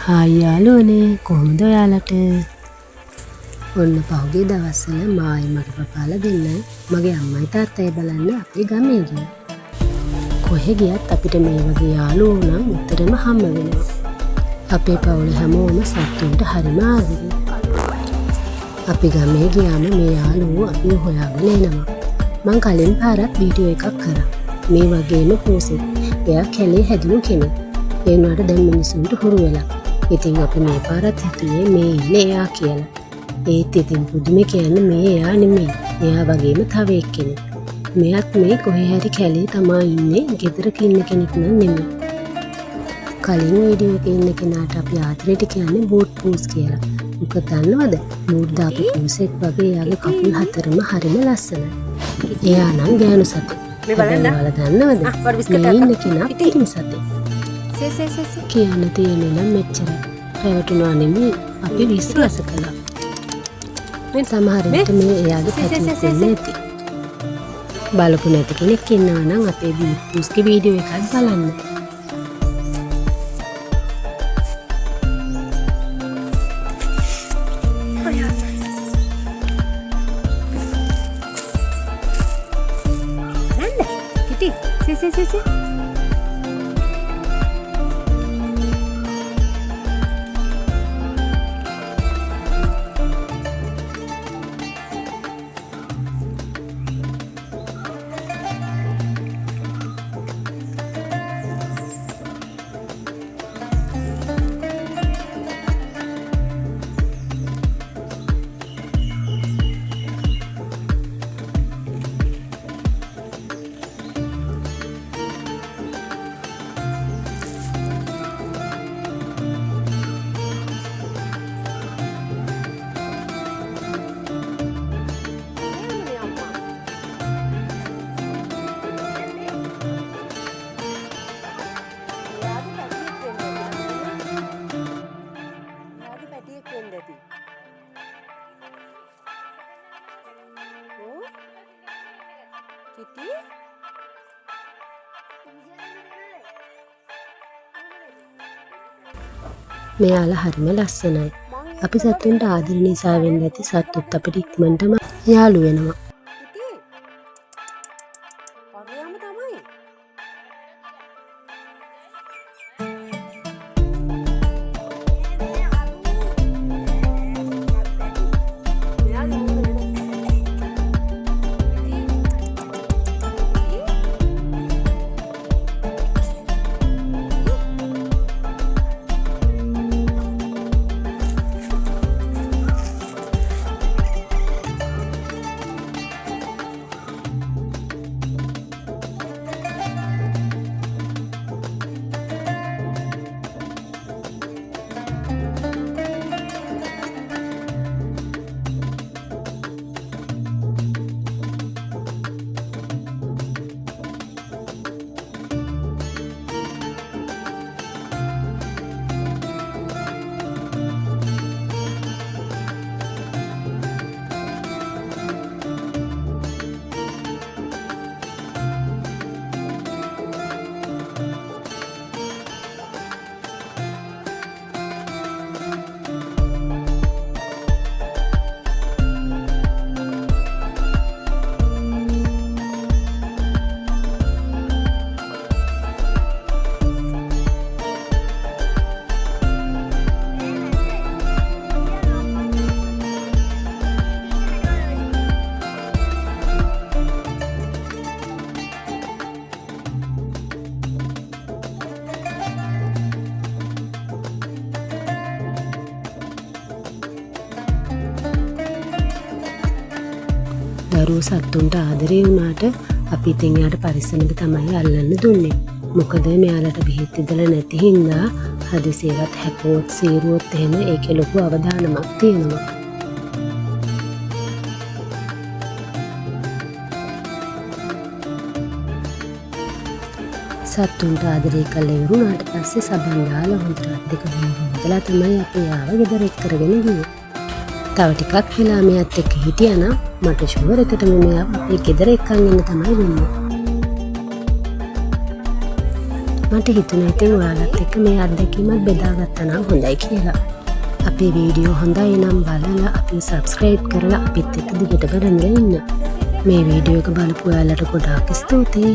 Hi යාළුවනේ කොහොමද ඔයාලට? ඔන්න පහුගිය දවස්වල මායි මගේ පපාලා දෙන්නයි මගේ අම්මයි තාත්තයි බලන්න අපේ ගමේ ගියා. කොහෙ ගියත් අපිට මේ වගේ යාළුවෝ නම් උත්තරම හම්බ වෙනවා. අපේ පවුලේ හැමෝම සතුන්ට හරිම ආදරේ. අපි ගමේ ගියාම මේ යාළුවෝ අපිව හොයාගෙන එනවා. මං කලින් පාරක් වීඩියෝ එකක් කරා. මේ වගේම පෝසෙත්. එයා කැලේ හැදුණු කෙනෙක්. ඒ වුණාට දැන් මිනිසුන්ට හුරු වෙලා. ඉතින් අපි මේ පාරත් හිතුවේ මේ ඉන්නේ එයා කියලා. ඒත් ඉතින් පුදුමේ කියන්නේ මේ එයා නෙමෙයි. එයා වගේම තව එක්කෙනෙක්. මෙයාත් මේ කොහේ හරි කැලේ තමා ඉන්නේ. ගෙදරක ඉන්න කෙනෙක් නන් නෙමෙයි. කලින් වීඩියෝ එකේ ඉන්න කෙනාට අපි ආදරේට කියන්නේ බූට් පූස් කියලා. මොකද දන්නවද? බූට් දාපු පූසෙක් වගේ එයාගේ කකුල් හතරම හරිම ලස්සනයි. එයා නම් ගෑනු සතෙක්. මේ බලන්න. ඔයාලා දන්නවද? මේ ඉන්න කෙනා පිටින් සතෙක්. කියන්න තියෙන්නේ නම් මෙච්චරයි. රැවටුණා නෙමෙයි අපි විශ්වාස කළා. මේ සමහර විට මේ එයාගේ පැටියෙක් නැති. බලපු නැති කෙනෙක් ඉන්නවා නම් අපේ බූට්ස්ගේ වීඩියෝ එකක් බලන්න. See. Kitty? මෙයාලා හරිම ලස්සනයි. අපි සතුන්ට ආදර නිසා වෙන්නේ නැති සතුත් අපිට ඉක්මනටම යාළු වෙනවා. දරුවෝ සතුන්ට ආදරේ වුණාට අපි ඉතින් යාට පරිස්සමෙන් තමයි අල්ලන්න දුන්නේ. මොකද මෙයාලට බෙහෙත් ඉදලා නැති හින්දා හදිසියවත් හැපුවොත් සීරුවොත් එහෙම ඒකේ ලොකු අවදානමක් තියෙනවා. සතුන්ට ආදරේ කළේ වුණාට පස්සේ සබන් දාලා හොඳට දෙක හොදලා තමයි අපි ආව ගෙදර එක් කරගෙන ගියේ. තව ටිකක් වෙලා මෙයාත් එක්ක හිටියා නම් මට ෂුවර් එකටම මෙයා අපේ ගෙදර එක්කන් ඉන්න තමයි වෙන්නේ. මට හිතුණා ඉතින් ඔයාලත් එක්ක මේ අත්දැකීමත් බෙදාගත්තා නම් හොඳයි කියලා. අපේ වීඩියෝ හොඳයි නම් බලලා අපි සබ්ස්ක්‍රයිබ් කරලා අපිත් එක්ක දිගට බලන්න ඉන්න. මේ වීඩියෝ එක බලපු ඔයාලට ගොඩාක් ස්තුතියි.